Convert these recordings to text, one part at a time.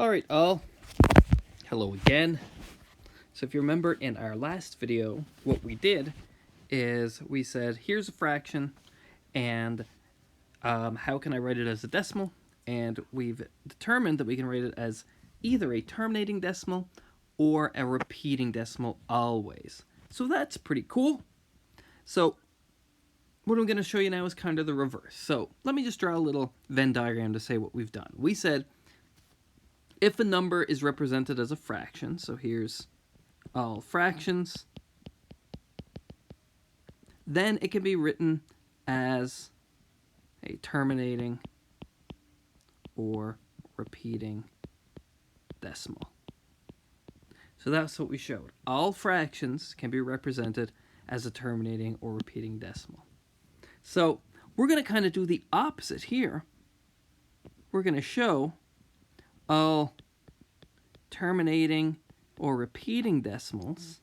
Alright, all. Hello again. So if you remember in our last video, what we did is we said, here's a fraction, and how can I write it as a decimal? And we've determined that we can write it as either a terminating decimal or a repeating decimal always. So that's pretty cool. So what I'm going to show you now is kind of the reverse. So let me just draw a little Venn diagram to say what we've done. We said if a number is represented as a fraction, so here's all fractions, then it can be written as a terminating or repeating decimal. So that's what we showed. All fractions can be represented as a terminating or repeating decimal. So we're going to kind of do the opposite here. We're going to show all terminating or repeating decimals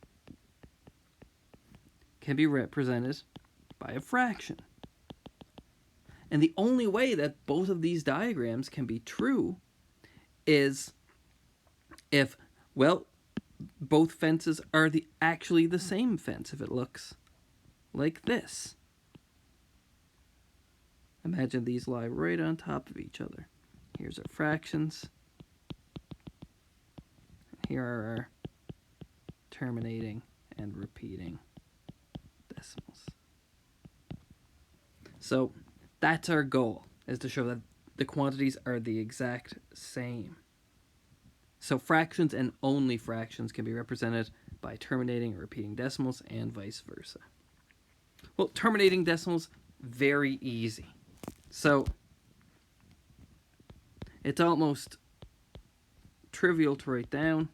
can be represented by a fraction. And the only way that both of these diagrams can be true is if, well, both fences are actually the same fence, if it looks like this. Imagine these lie right on top of each other. Here's our fractions. Here are our terminating and repeating decimals. So that's our goal, is to show that the quantities are the exact same. So fractions and only fractions can be represented by terminating or repeating decimals and vice versa. Well, terminating decimals, very easy. So it's almost trivial to write down.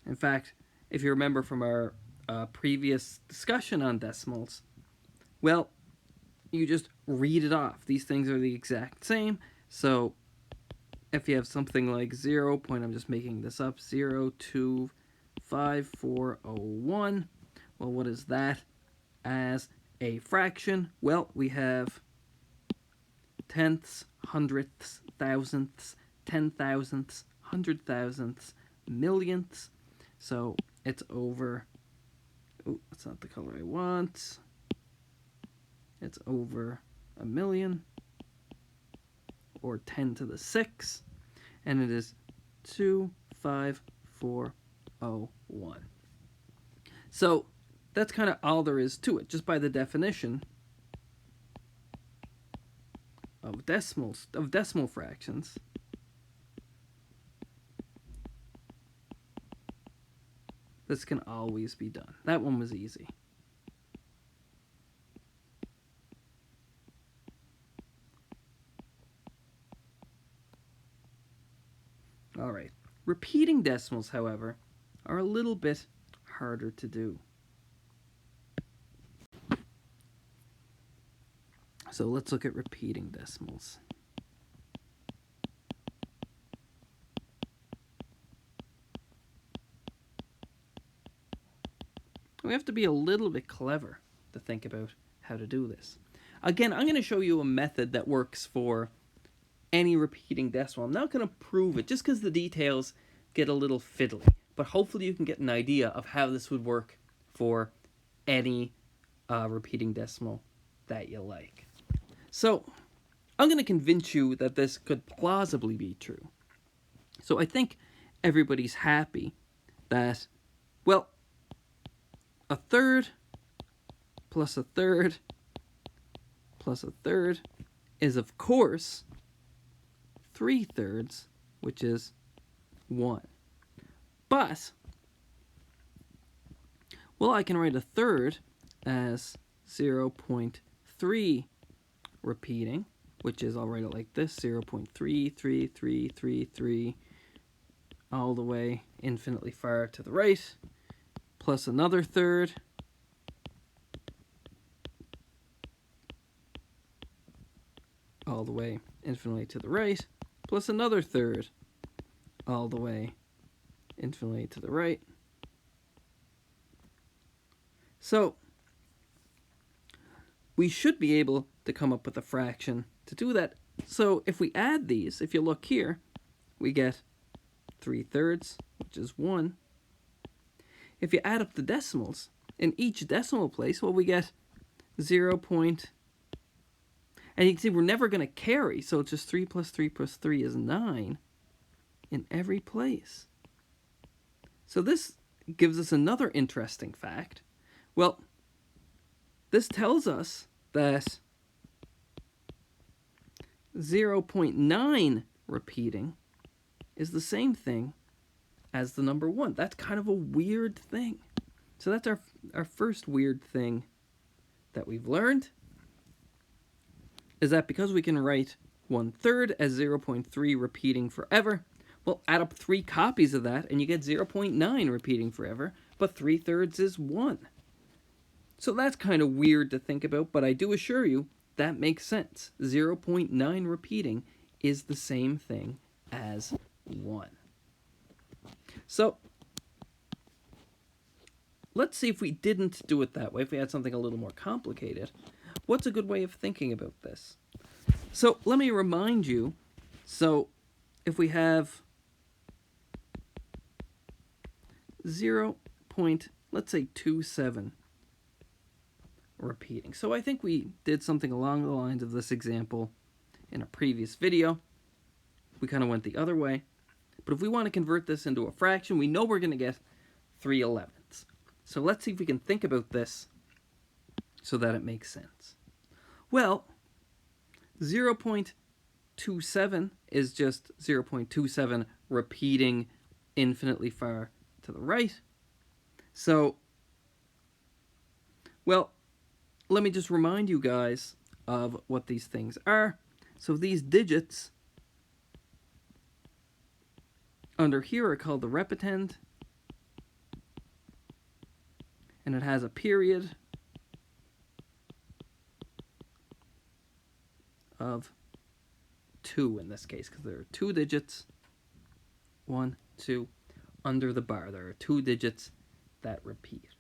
In fact, if you remember from our previous discussion on decimals, well, you just read it off. These things are the exact same. So if you have something like 0. I'm just making this up, 0.25401. Well, what is that as a fraction? Well, we have tenths, hundredths, thousandths, 10,000ths, 100,000ths, millionths. So it's over, oh, that's not the color I want. It's over 1,000,000, or 10 to the 6, and it is 25401. So that's kind of all there is to it, just by the definition of decimals, of decimal fractions. This can always be done. That one was easy. All right. Repeating decimals, however, are a little bit harder to do. So let's look at repeating decimals. We have to be a little bit clever to think about how to do this. Again, I'm going to show you a method that works for any repeating decimal. I'm not going to prove it just because the details get a little fiddly, but hopefully you can get an idea of how this would work for any repeating decimal that you like. So I'm going to convince you that this could plausibly be true. So I think everybody's happy that, well, a third plus a third plus a third is, of course, 3/3, which is 1. But, well, I can write a third as 0.3 repeating, which is, I'll write it like this, 0.33333, all the way infinitely far to the right, plus another third, all the way infinitely to the right, plus another third, all the way infinitely to the right. So we should be able to come up with a fraction to do that. So if we add these, if you look here, we get 3/3, which is 1. If you add up the decimals, in each decimal place, well, we get 0. And you can see we're never going to carry, so it's just 3 plus 3 plus 3 is 9 in every place. So this gives us another interesting fact. Well, this tells us that 0.9 repeating is the same thing as the number 1. That's kind of a weird thing. So that's our first weird thing that we've learned, is that because we can write 1/3 as 0.3 repeating forever, well, add up 3 copies of that and you get 0.9 repeating forever, but 3/3 is 1. So that's kind of weird to think about, but I do assure you that makes sense. 0.9 repeating is the same thing as 1. So let's see if we didn't do it that way, if we had something a little more complicated. What's a good way of thinking about this? So let me remind you, so if we have 0.27 repeating. So I think we did something along the lines of this example in a previous video. We kind of went the other way. But if we want to convert this into a fraction, we know we're going to get 3/11ths. So let's see if we can think about this so that it makes sense. Well, 0.27 is just 0.27 repeating infinitely far to the right. So, well, let me just remind you guys of what these things are. So these digits under here are called the repetend, and it has a period of 2 in this case, because there are 2 digits, 1, 2, under the bar. There are 2 digits that repeat.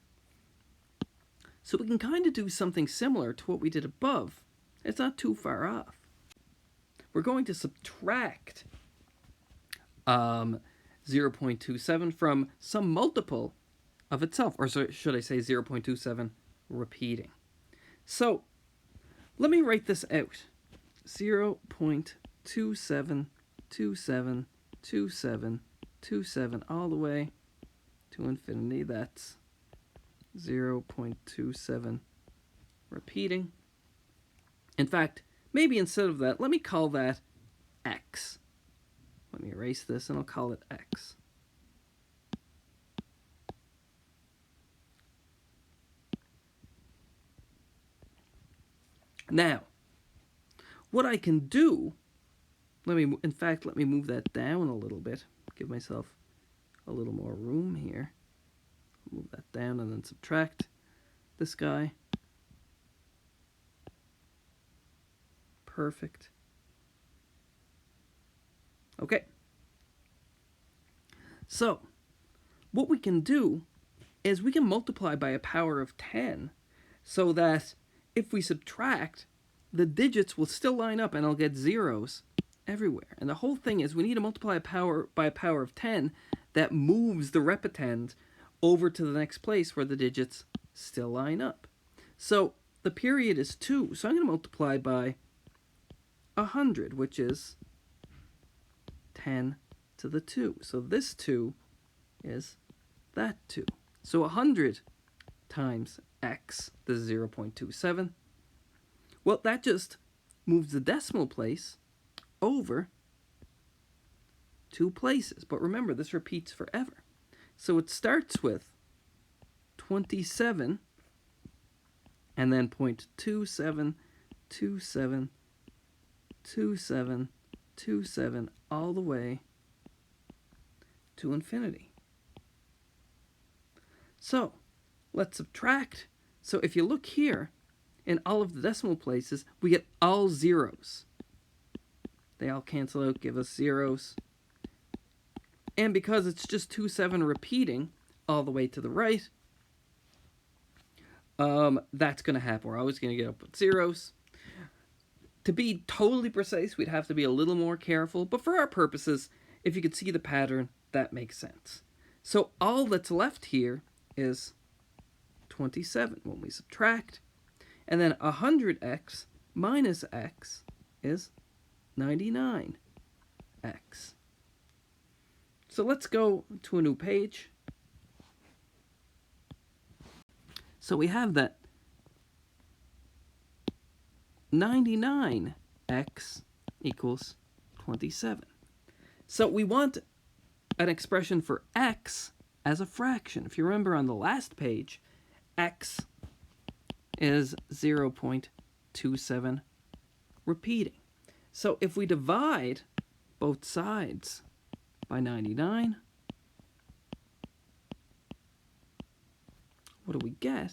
So we can kind of do something similar to what we did above. It's not too far off. We're going to subtract 0.27 from some multiple of itself, or should I say 0.27 repeating. So let me write this out. 0.27272727 all the way to infinity. That's 0.27 repeating. In fact, maybe instead of that, let me call that x. Let me erase this and I'll call it x. Now, what I can do, let me move that down a little bit, give myself a little more room here. Move that down and then subtract this guy. Perfect. Okay. So, what we can do is we can multiply by a power of 10 so that if we subtract, the digits will still line up and I'll get zeros everywhere. And the whole thing is we need to multiply by a power of 10 that moves the repetend over to the next place where the digits still line up. So the period is 2, so I'm going to multiply by 100, which is 10 to the 2. So this 2 is that 2. So 100 times x, this is 0.27. Well, that just moves the decimal place over 2 places. But remember, this repeats forever. So it starts with 27 and then 0.27272727 all the way to infinity. So let's subtract. So if you look here, in all of the decimal places, we get all zeros. They all cancel out, give us zeros. And because it's just 27 repeating all the way to the right, that's going to happen. We're always going to get up with zeros. To be totally precise, we'd have to be a little more careful, but for our purposes, if you could see the pattern, that makes sense. So all that's left here is 27 when we subtract, and then 100x minus x is 99x. So let's go to a new page. So we have that 99x equals 27. So we want an expression for x as a fraction. If you remember on the last page, x is 0.27 repeating. So if we divide both sides by 99, what do we get?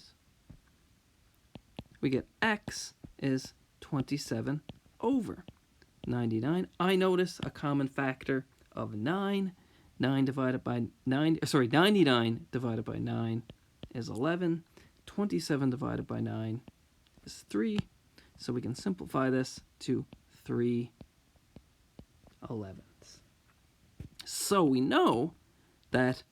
We get x is 27 over 99. I notice a common factor of 9. 99 divided by 9 is 11. 27 divided by 9 is 3. So we can simplify this to 3 elevenths. So we know that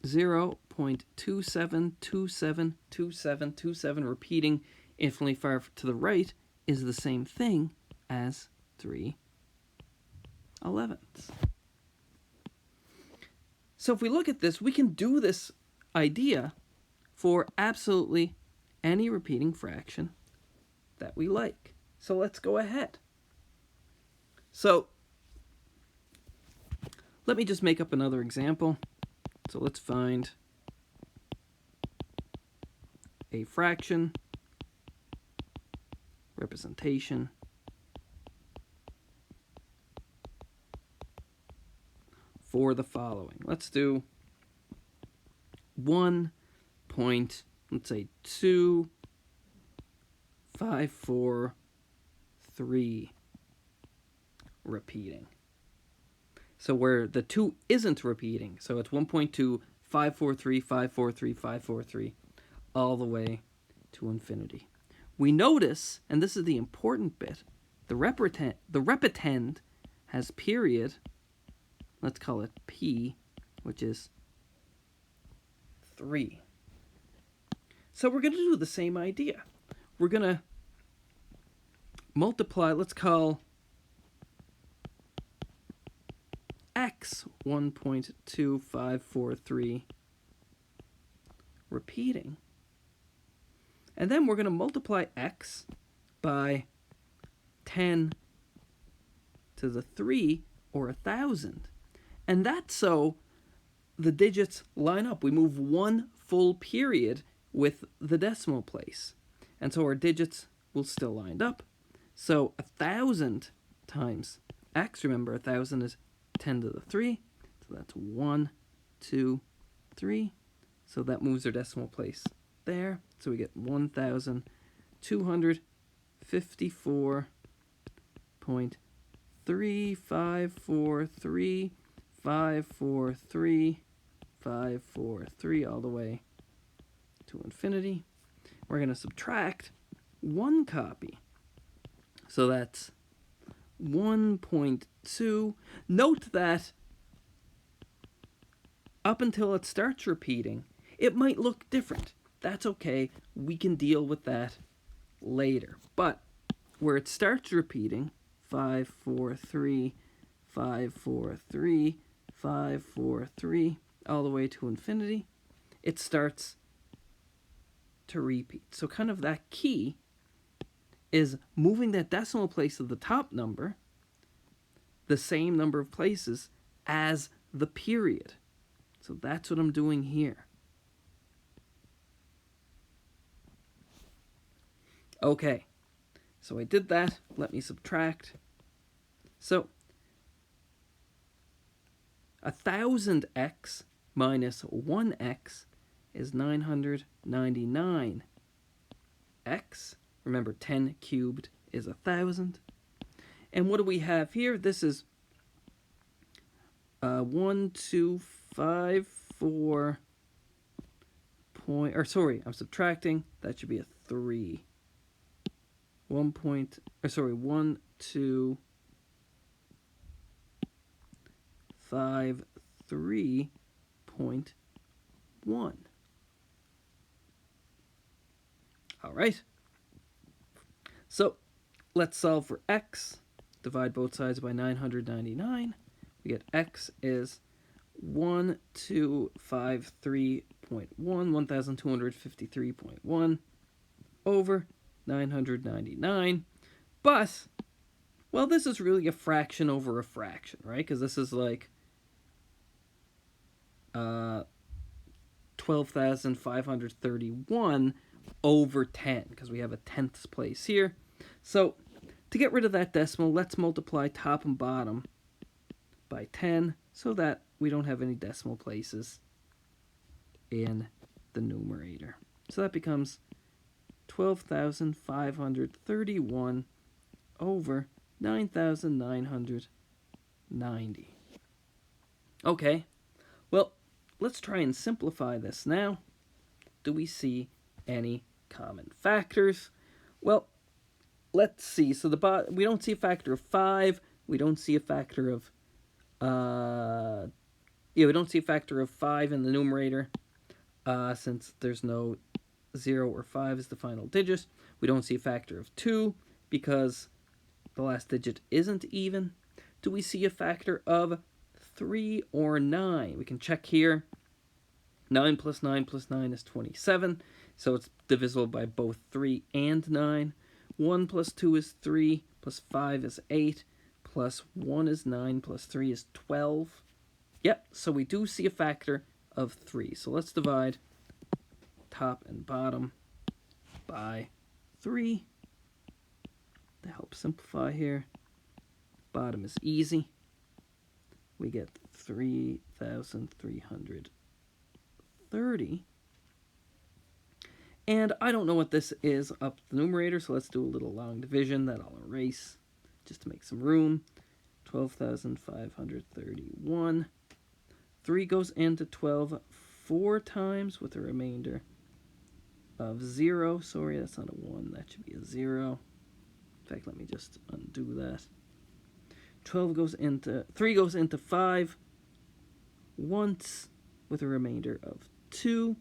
0.27272727 repeating infinitely far to the right is the same thing as 3 elevenths. So if we look at this, we can do this idea for absolutely any repeating fraction that we like. So let's go ahead. So let me just make up another example. So let's find a fraction representation for the following. Let's do 1.2543 repeating. So where the 2 isn't repeating, so it's 1.2543, all the way to infinity. We notice, and this is the important bit, the repetend has period, let's call it P, which is 3. So we're going to do the same idea. We're going to multiply, let's call x 1.2543 repeating. And then we're going to multiply x by 10 to the 3, or 1,000. And that's so the digits line up. We move one full period with the decimal place. And so our digits will still line up. So 1,000 times x, remember 1,000 is 10 to the 3. So that's 1, 2, 3. So that moves our decimal place there. So we get 1,254.3543543 all the way to infinity. We're going to subtract 1 copy. So that's 1.2. Note that up until it starts repeating, it might look different. That's okay. We can deal with that later. But where it starts repeating, 543, 543, 543, all the way to infinity, it starts to repeat. So kind of that key is moving that decimal place of the top number the same number of places as the period. So that's what I'm doing here. Okay, so I did that. Let me subtract. So 1,000x minus 1x is 999x. Remember, 10 cubed is 1,000. And what do we have here? This is 1254 point, or sorry, I'm subtracting. That should be a 3. 1,253.1. All right. So let's solve for x. Divide both sides by 999. We get x is 1253.1, 1253.1 over 999. But, well, this is really a fraction over a fraction, right? Because this is like 12,531 over 10, because we have a tenths place here. So to get rid of that decimal, let's multiply top and bottom by 10 so that we don't have any decimal places in the numerator. So that becomes 12,531 over 9,990. Okay, well, let's try and simplify this now. Do we see any common factors? Well, let's see. So we don't see a factor of 5. We don't see a factor of we don't see a factor of 5 in the numerator since there's no 0 or 5 is the final digit. We don't see a factor of 2 because the last digit isn't even. Do we see a factor of 3 or 9? We can check here. 9 plus 9 plus 9 is 27, so it's divisible by both 3 and 9. 1 plus 2 is 3, plus 5 is 8, plus 1 is 9, plus 3 is 12. Yep, so we do see a factor of 3. So let's divide top and bottom by 3 to help simplify here. Bottom is easy. We get 3,330. And I don't know what this is up the numerator, so let's do a little long division that I'll erase just to make some room. 12,531. 3 goes into 12 4 times with a remainder of 0. Sorry, that's not a 1. That should be a 0. In fact, let me just undo that. 3 goes into 5 once with a remainder of 2.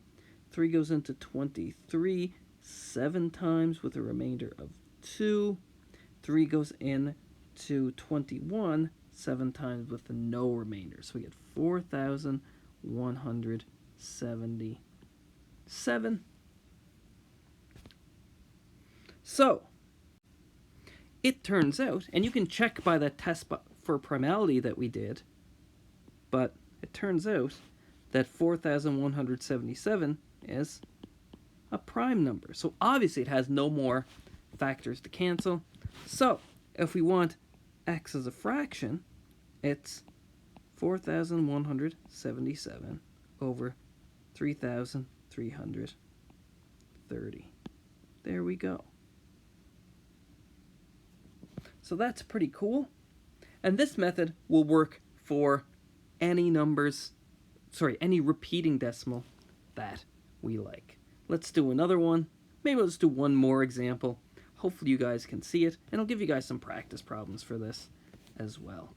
3 goes into 23 7 times with a remainder of 2. 3 goes into 21 7 times with no remainder. So we get 4,177. So it turns out, and you can check by that test for primality that we did, but it turns out that 4,177 is a prime number. So obviously it has no more factors to cancel. So if we want x as a fraction, it's 4,177 over 3,330. There we go. So that's pretty cool. And this method will work for any repeating decimal that we like. Let's do another one. Maybe let's do one more example. Hopefully you guys can see it, and I'll give you guys some practice problems for this as well.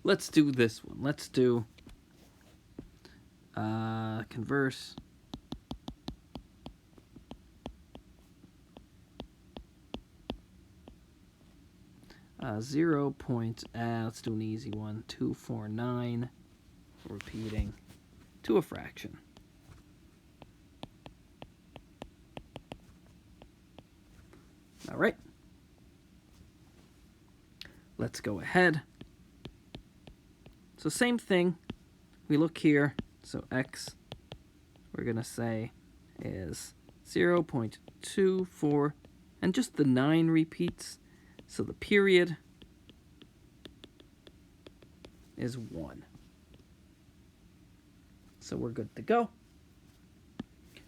Let's do this one. Let's do converse 0. Let's do an easy one. 249 repeating to a fraction. All right. Let's go ahead. So same thing. We look here. So x, we're going to say, is 0.24. And just the 9 repeats. So the period is 1. So we're good to go.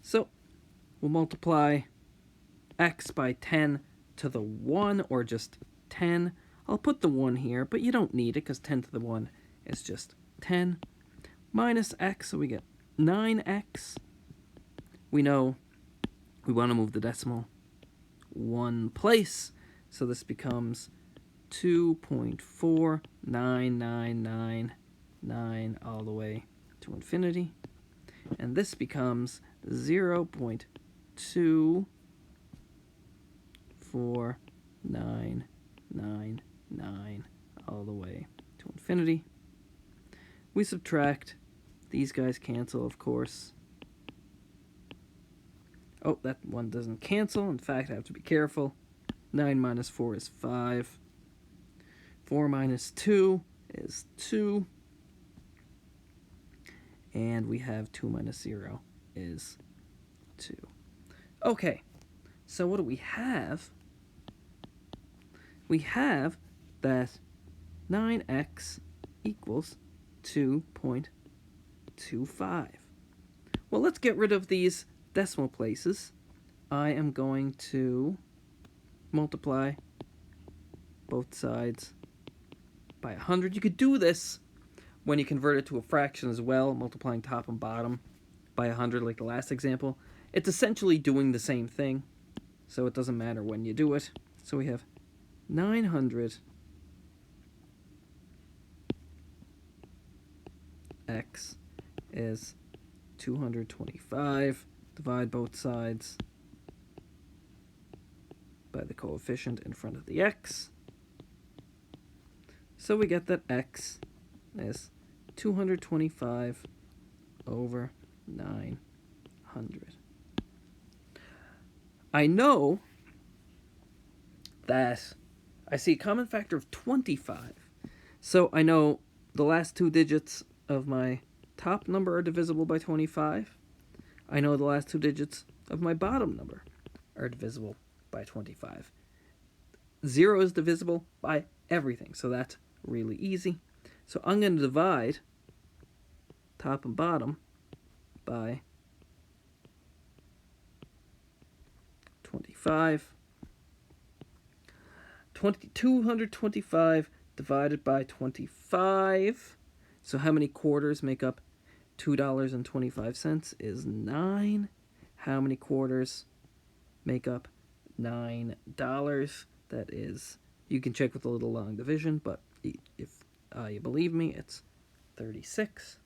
So we'll multiply x by 10 to the 1, or just 10. I'll put the 1 here, but you don't need it because 10 to the 1 is just 10. Minus x, so we get 9x. We know we want to move the decimal one place. So this becomes 2.49999 all the way to infinity. And this becomes 0.24999 all the way to infinity. We subtract. These guys cancel, of course. Oh, that one doesn't cancel. In fact, I have to be careful. 9 minus 4 is 5. 4 minus 2 is 2. And we have 2 minus 0 is 2. Okay, so what do we have? We have that 9x equals 2.25. Well, let's get rid of these decimal places. I am going to multiply both sides by 100. You could do this when you convert it to a fraction as well, multiplying top and bottom by 100 like the last example. It's essentially doing the same thing, so it doesn't matter when you do it. So we have 900 x is 225. Divide both sides by the coefficient in front of the x. So we get that x is 225 over 900. I know that I see a common factor of 25. So I know the last two digits of my top number are divisible by 25. I know the last two digits of my bottom number are divisible by 25. 0 is divisible by everything, so that's really easy. So I'm going to divide top and bottom by 25. 225 divided by 25. So how many quarters make up $2.25 is 9. How many quarters make up $9? That is, you can check with a little long division, but if you believe me, it's 36.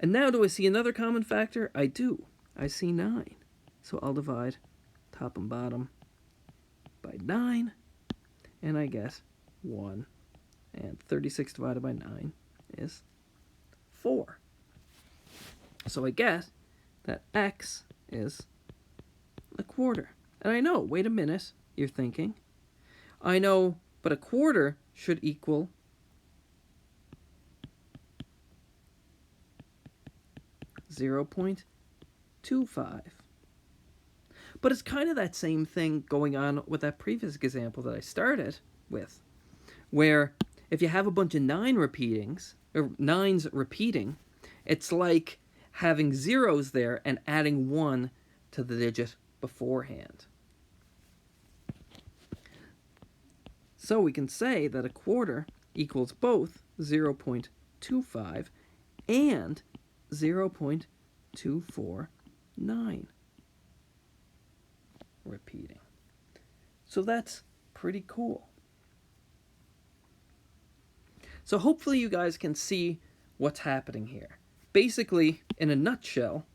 And now do I see another common factor? I do. I see 9. So I'll divide top and bottom by 9, and I get 1. And 36 divided by 9 is 4. So I get that x is a quarter. And I know, wait a minute, you're thinking. I know, but a quarter should equal 0.25. But it's kind of that same thing going on with that previous example that I started with, where if you have a bunch of 9s repeating, it's like having zeros there and adding 1 to the digit beforehand. So we can say that a quarter equals both 0.25 and 0.249 repeating. So that's pretty cool. So hopefully you guys can see what's happening here. Basically, in a nutshell,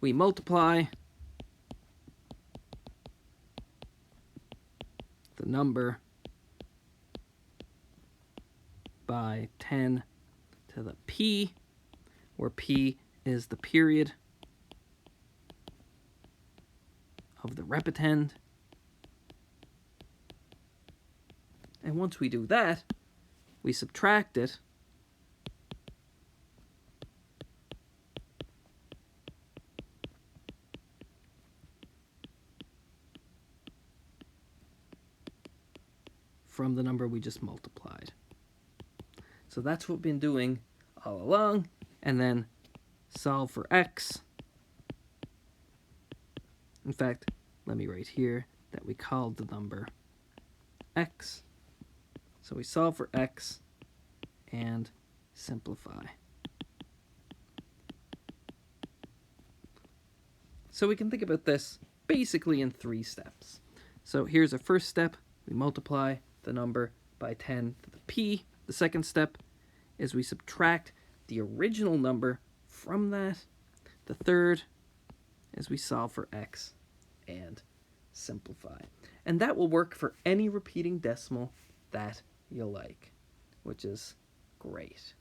we multiply the number by 10 to the p, where p is the period of the repetend. And once we do that, we subtract it from the number we just multiplied. So that's what we've been doing all along. And then solve for x. In fact, let me write here that we called the number x. So we solve for x and simplify. So we can think about this basically in 3 steps. So here's our first step. We multiply the number by 10 to the p. The second step is we subtract the original number from that. The third is we solve for x and simplify. And that will work for any repeating decimal that you like, which is great.